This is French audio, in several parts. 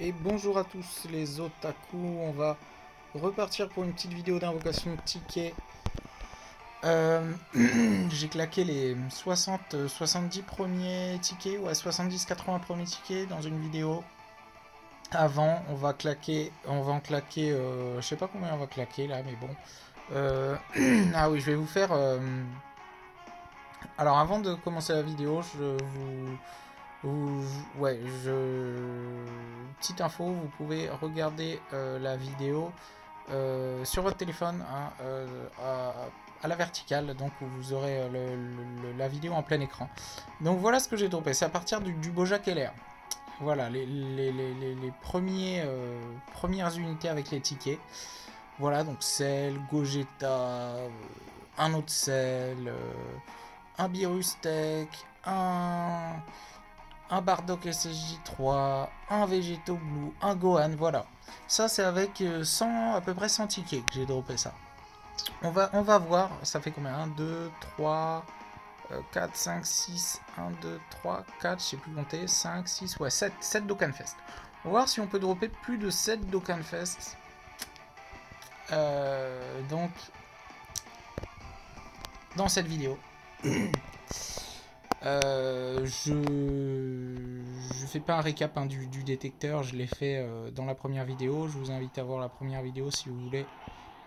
Et bonjour à tous les otaku, on va repartir pour une petite vidéo d'invocation de tickets. J'ai claqué les 70 premiers tickets, ouais 70-80 premiers tickets dans une vidéo. Avant, on va en claquer, je sais pas combien on va claquer là, mais bon. Ah oui, je vais vous faire... Alors avant de commencer la vidéo, ouais, petite info, vous pouvez regarder la vidéo sur votre téléphone hein, à la verticale, donc vous aurez la vidéo en plein écran. Donc voilà ce que j'ai dropé, c'est à partir du Bojack LR. Voilà, les premières unités avec les tickets. Voilà, donc sel, Gogeta, un autre sel, un Birustech, un Bardock SSJ3, un Vegeto Blue, un Gohan, voilà. Ça c'est avec 100, à peu près 100 tickets que j'ai droppé ça. On va voir, ça fait combien 1, 2, 3, 4, 5, 6, 1, 2, 3, 4, je sais plus compter, 5, 6, ouais, 7 Dokkan Fest. On va voir si on peut dropper plus de 7 Dokkan Fest. Donc, dans cette vidéo. Je fais pas un récap hein, du détecteur, je l'ai fait dans la première vidéo. Je vous invite à voir la première vidéo si vous voulez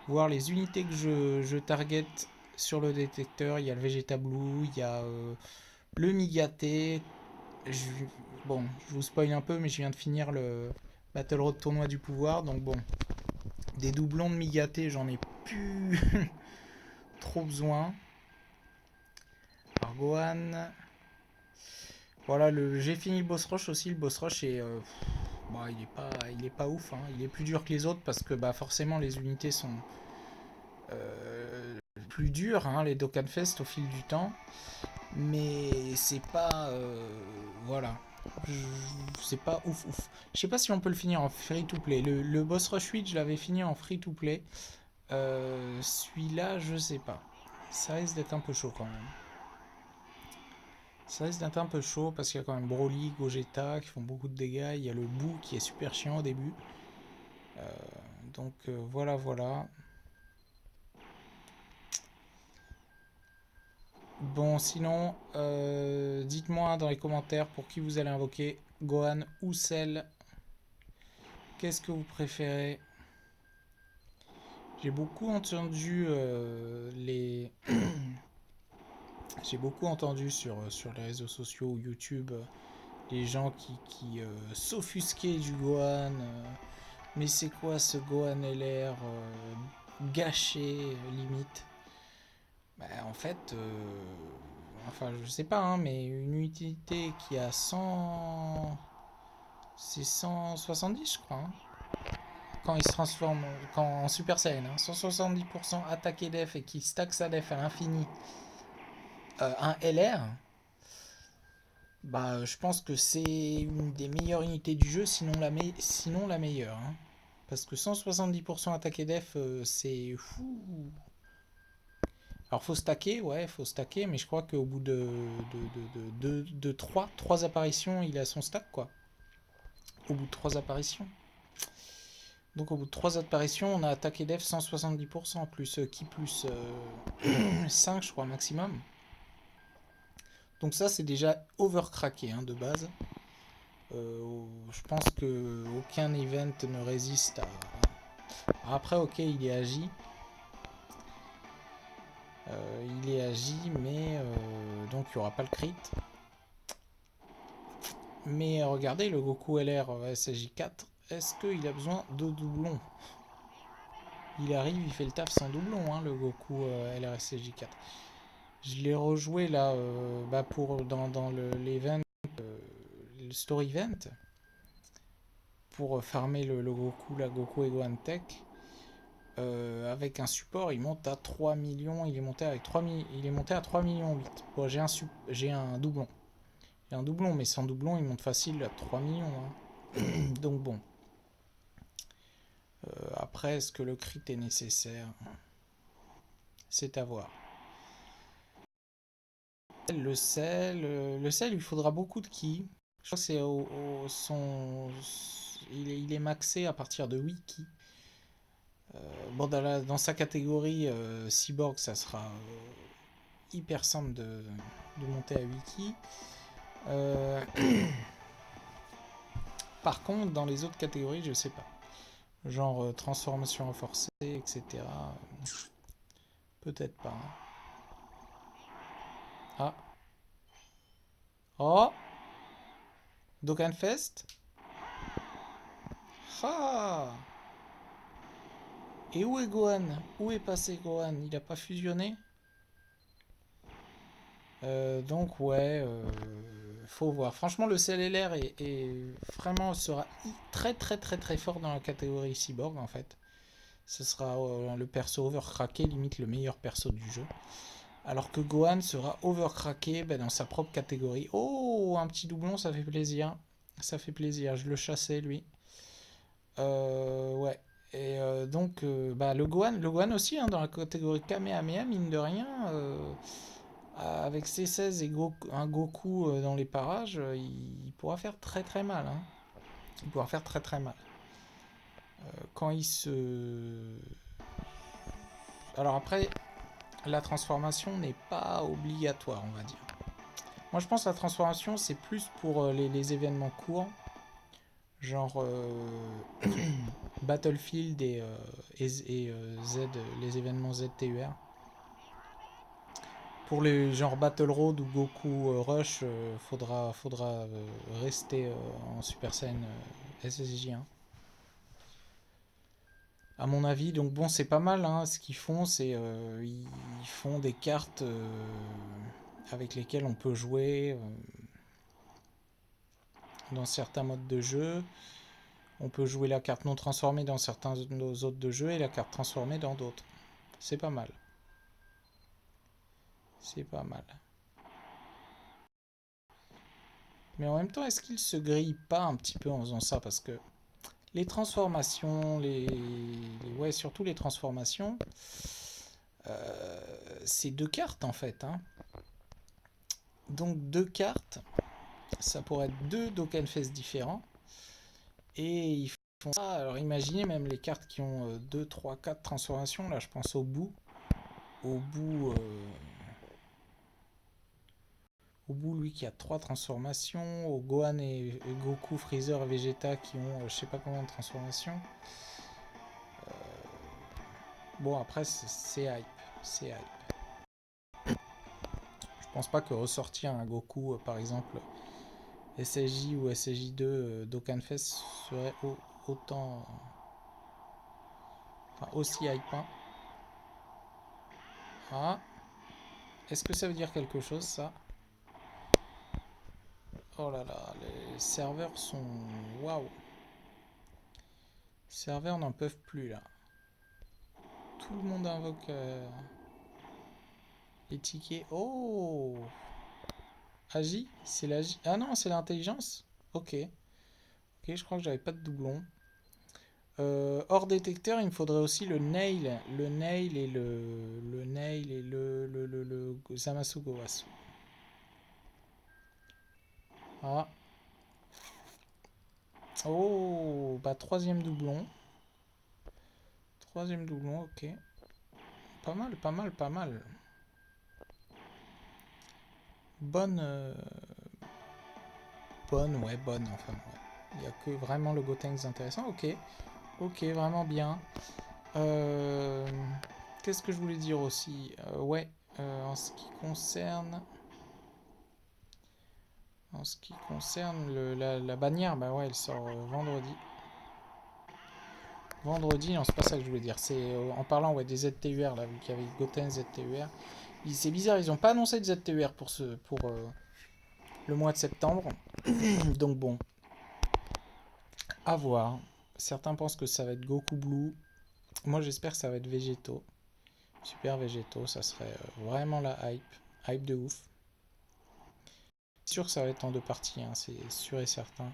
voir les unités que je target sur le détecteur. Il y a le Vegeta Blue, il y a le Migaté. Je, bon, je vous spoil un peu, mais je viens de finir le Battle Road Tournoi du Pouvoir. Donc bon, des doublons de Migaté, j'en ai plus trop besoin. Alors Gohan. Voilà, j'ai fini le boss rush aussi. Le boss rush est, bah, il est pas ouf. Hein. Il est plus dur que les autres parce que bah, forcément les unités sont plus dures, hein, les Dokkan Fest au fil du temps. Mais c'est pas, voilà, c'est pas ouf ouf. Je sais pas si on peut le finir en free to play. Le boss rush 8, je l'avais fini en free to play. Celui-là, je sais pas. Ça risque d'être un peu chaud quand même. Ça risque d'être un peu chaud parce qu'il y a quand même Broly, Gogeta qui font beaucoup de dégâts. Il y a le Boo qui est super chiant au début. Donc voilà, voilà. Bon, sinon, dites-moi dans les commentaires pour qui vous allez invoquer, Gohan ou Cell. Qu'est-ce que vous préférez? J'ai beaucoup entendu J'ai beaucoup entendu sur les réseaux sociaux ou YouTube les gens qui s'offusquaient du Gohan. Mais c'est quoi ce Gohan LR gâché limite? Bah, en fait, enfin je sais pas, hein, mais une utilité qui a 100, c'est 170 je crois, hein, quand il se transforme en Super Saiyan, hein, 170% attaque et def et qui stack sa def à l'infini, un LR, bah je pense que c'est une des meilleures unités du jeu, sinon la meilleure. Hein. Parce que 170% attaque et def, c'est fou. Alors faut stacker, ouais, faut stacker, mais je crois qu'au bout de 3 apparitions, il a son stack, quoi. Au bout de 3 apparitions. Donc au bout de 3 apparitions, on a attaqué def 170%, plus ki plus 5, je crois, maximum. Donc ça, c'est déjà overcracké hein, de base. Je pense que aucun event ne résiste à... Après, ok, il est agi. Il est agi, mais donc il n'y aura pas le crit. Mais regardez, le Goku LR SSJ4, est-ce qu'il a besoin de doublons? Il arrive, il fait le taf sans doublon, hein, le Goku LR SSJ4. Je l'ai rejoué là dans l'event, le story event, pour farmer le Goku, la Goku Egohan Tech. Avec un support, il monte à 3 millions, il est monté à 3 millions 8. Bon, j'ai un doublon. J'ai un doublon, mais sans doublon, il monte facile à 3 millions. Hein. Donc bon. Après, est-ce que le crit est nécessaire? C'est à voir. Le sel, il faudra beaucoup de ki. Je crois que c'est il est maxé à partir de 8 ki. Bon, dans sa catégorie cyborg, ça sera hyper simple de monter à 8 ki. Par contre, dans les autres catégories, je sais pas. Genre transformation renforcée, etc. Peut-être pas. Ah. Oh. Dokkanfest. Ah. Et où est Gohan? Où est passé Gohan? Il a pas fusionné? Donc ouais, faut voir. Franchement, le CLLR vraiment sera très très très très fort dans la catégorie cyborg en fait. Ce sera le perso overcracké, limite le meilleur perso du jeu. Alors que Gohan sera overcracké dans sa propre catégorie. Oh, un petit doublon, ça fait plaisir. Ça fait plaisir, je le chassais lui. Ouais. Et donc, le Gohan aussi, hein, dans la catégorie Kamehameha, mine de rien, avec C16 et un Goku dans les parages, il pourra faire très très mal. Hein. Il pourra faire très très mal. Quand il se... Alors après, la transformation n'est pas obligatoire, on va dire. Moi, je pense que la transformation, c'est plus pour les événements courts, genre Battlefield Z, les événements ZTUR. Pour les genre Battle Road ou Goku Rush, faudra rester en Super Saiyan SSJ1. À mon avis, donc bon, c'est pas mal. Hein. Ce qu'ils font, c'est ils font des cartes avec lesquelles on peut jouer dans certains modes de jeu. On peut jouer la carte non transformée dans certains autres de jeu et la carte transformée dans d'autres. C'est pas mal. C'est pas mal. Mais en même temps, est-ce qu'ils se grillent pas un petit peu en faisant ça? Parce que les transformations, ouais, surtout les transformations, c'est deux cartes en fait. Hein. Donc deux cartes, ça pourrait être deux Dokkanfest différents. Et ils font ça. Alors imaginez même les cartes qui ont 2, 3, 4 transformations. Là, je pense au bout. Au bout, lui qui a 3 transformations. Au Gohan et Goku, Freezer et Vegeta qui ont je sais pas combien de transformations. Bon, après, c'est hype. C'est hype. Je pense pas que ressortir un Goku, par exemple, SSJ ou SSJ2 Dokkanfest serait autant. Enfin, aussi hype. Hein. Ah. Est-ce que ça veut dire quelque chose, ça? Oh là là, les serveurs sont... Waouh. Les serveurs n'en peuvent plus, là. Tout le monde invoque les tickets. Oh. Agi? C'est l'agi... Ah non, c'est l'intelligence? Ok. Ok, je crois que j'avais pas de doublon. Hors détecteur, il me faudrait aussi le nail. Le nail et le nail et le Zamasu Gowasu. Ah. Oh, bah troisième doublon. Troisième doublon, ok. Pas mal, pas mal, pas mal. Bonne... bonne, ouais, bonne, enfin, ouais. Il n'y a que vraiment le Gotenks intéressant. Ok, ok, vraiment bien. Qu'est-ce que je voulais dire aussi? Ouais, en ce qui concerne... En ce qui concerne la bannière, bah ouais, elle sort vendredi. Vendredi, non, c'est pas ça que je voulais dire. C'est en parlant ouais, des ZTUR, là, vu qu'il y avait Goten ZTUR. C'est bizarre, ils n'ont pas annoncé de ZTUR pour le mois de septembre. Donc bon, à voir. Certains pensent que ça va être Goku Blue. Moi, j'espère que ça va être Végéto. Super Végéto, ça serait vraiment la hype. Hype de ouf. C'est sûr que ça va être en deux parties, hein, c'est sûr et certain.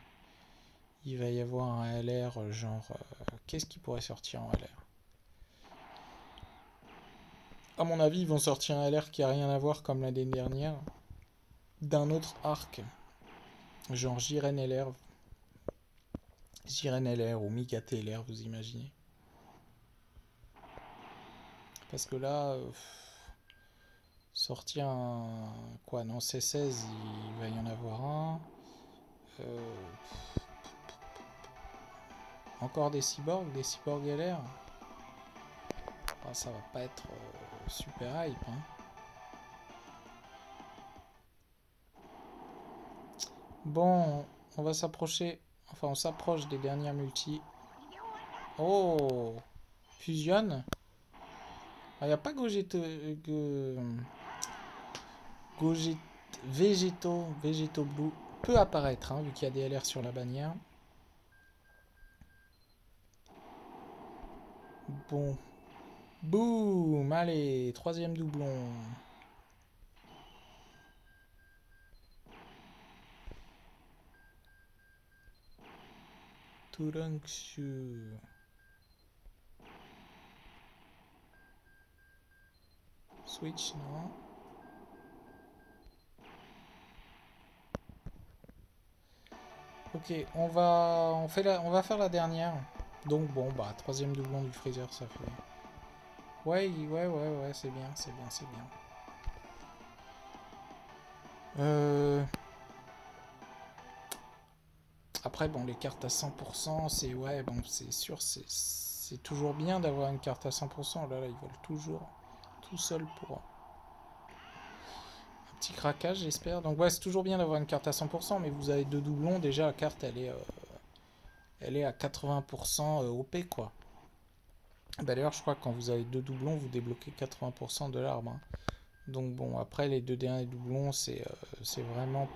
Il va y avoir un LR genre... qu'est-ce qui pourrait sortir en LR? À mon avis, ils vont sortir un LR qui a rien à voir comme l'année dernière. D'un autre arc. Genre Jiren LR. Jiren LR ou Migate LR, vous imaginez. Parce que là, sortir un... Quoi, non, C16, il va y en avoir un. Encore des cyborgs LR. Ah, ça va pas être super hype, hein. Bon, on va s'approcher. Enfin, on s'approche des dernières multi. Oh, fusionne. Il n'y a pas Gogeta, Gogeta, Végéto Blue peut apparaître, hein, vu qu'il y a des LR sur la bannière. Bon. Boum. Allez, troisième doublon. Turankshu. Switch, non. Ok, on va faire la dernière. Donc bon, bah troisième doublon du Freezer, ça fait. Ouais, c'est bien, c'est bien, c'est bien. Après, bon, les cartes à 100%, c'est ouais, bon, c'est sûr, c'est toujours bien d'avoir une carte à 100%. Là, ils veulent toujours tout seul pour un petit craquage, j'espère. Donc ouais, c'est toujours bien d'avoir une carte à 100%, mais vous avez deux doublons, déjà la carte, elle est à 80% OP, quoi. D'ailleurs, je crois que quand vous avez deux doublons, vous débloquez 80% de l'arme, hein. Donc bon, après les deux derniers doublons, c'est vraiment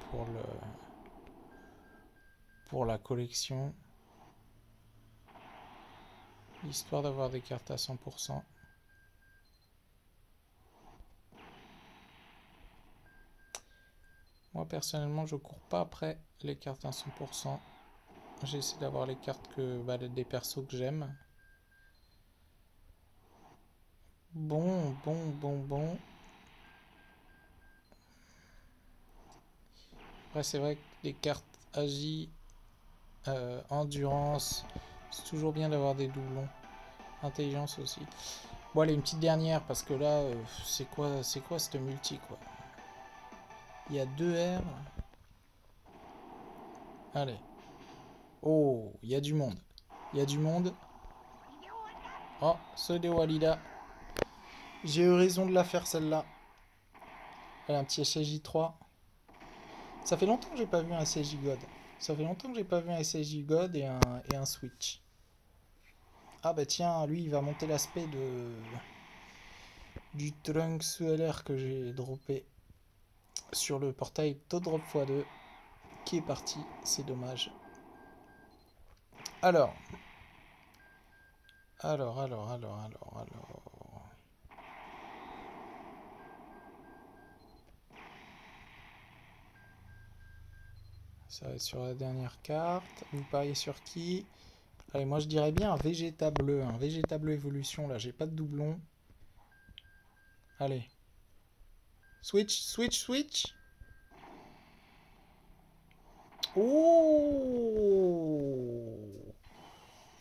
pour la collection, histoire d'avoir des cartes à 100%. Moi personnellement, je cours pas après les cartes à 100%. J'essaie d'avoir les cartes des persos que j'aime. Bon. Après, c'est vrai que les cartes Agi, endurance, c'est toujours bien d'avoir des doublons. Intelligence aussi. Bon, allez, une petite dernière parce que là, c'est quoi cette multi, quoi. Il y a 2 R. Allez. Oh, il y a du monde. Il y a du monde. Oh, ce de Walida. J'ai eu raison de la faire celle-là. Allez, un petit SSJ3. Ça fait longtemps que j'ai pas vu un SSJ God. Ça fait longtemps que j'ai pas vu un SSJ God et un Switch. Ah bah tiens, lui il va monter l'aspect du Trunks LR que j'ai droppé sur le portail Todrop x2 qui est parti, c'est dommage. Alors. Ça va être sur la dernière carte. Vous pariez sur qui? Allez, moi je dirais bien un Vegeta bleu. Un Vegeta bleu évolution, là j'ai pas de doublon. Allez. Switch. Oh!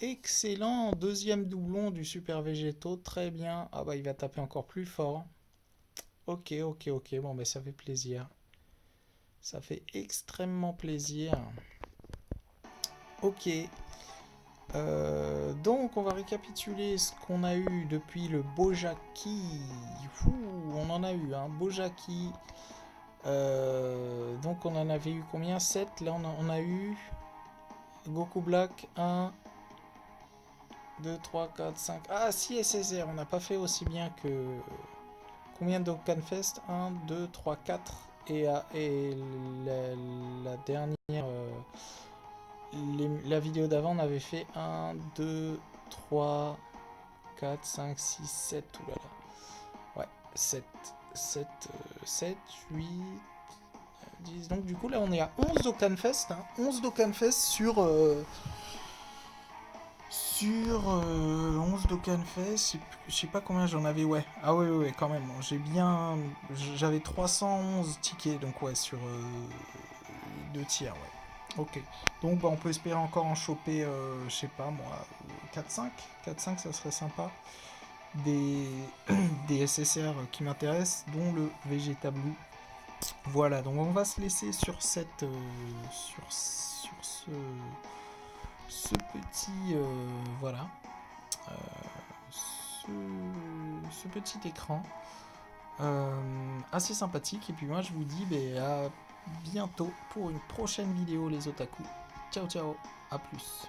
Excellent, deuxième doublon du Super Végéto, très bien. Ah bah il va taper encore plus fort. Ok, bon bah ça fait plaisir. Ça fait extrêmement plaisir. Ok. Donc on va récapituler ce qu'on a eu depuis le Bojaki. On en a eu un Bojaki. Donc on en avait eu combien? 7. Là on a eu Goku Black 1, 2, 3, 4, 5. Ah si, SSR, on n'a pas fait aussi bien que... Combien de Dokkanfest? 1, 2, 3, 4. Et la dernière... la vidéo d'avant, on avait fait 1, 2, 3, 4, 5, 6, 7. Oulala. Ouais, 7, 8, 10. Donc du coup, là, on est à 11 Dokkanfest. Hein, 11 Dokkanfest sur... 11 Dokkanfest, je sais pas combien j'en avais, ouais. Ah ouais, quand même. J'avais 311 tickets, donc ouais, sur 2 tiers, ouais. Ok. Donc bah, on peut espérer encore en choper, je sais pas moi, 4-5. 4-5 ça serait sympa. Des, des SSR qui m'intéressent, dont le Vegeta Blue. Voilà, donc on va se laisser sur cette, sur ce petit, voilà, euh, ce, ce petit écran assez sympathique. Et puis moi je vous dis à bientôt pour une prochaine vidéo les otaku. Ciao ciao, à plus.